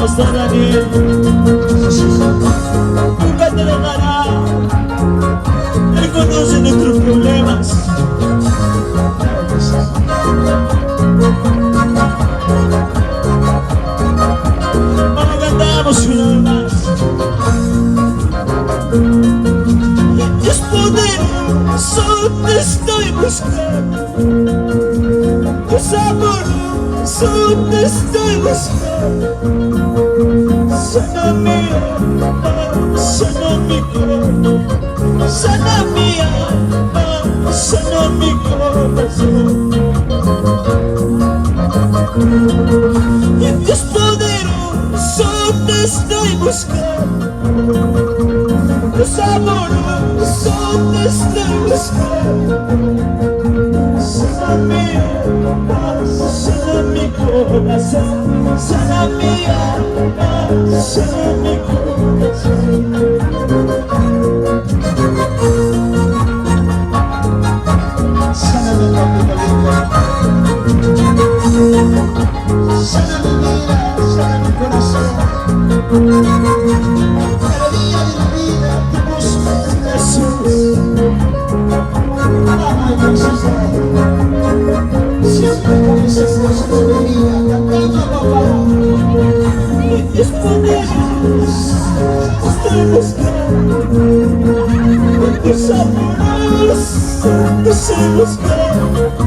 está Daniel. Nunca te dejará. Él conoce nuestros problemas. Vamos, cantamos una vez más. Dios poderoso, te estoy buscando. Dios amoroso, te estoy buscando. Sana mi alma, sana mi corazón. Sana mi alma, sana mi corazón. Dios poderoso, te estoy buscando. Dios amoroso, te estoy buscando. Sana mi alma, sana mi corazón. Sana mi alma, sana mi corazón. Sana mi papita linda. Sana mi vida, sana mi corazón. Cada día de mi vida te busco, Jesús. Ay, Jesús. Siempre con esas cosas de mi vida, cantando a papá. Dios poderoso, estoy buscando. Dios amoroso, te estoy buscando.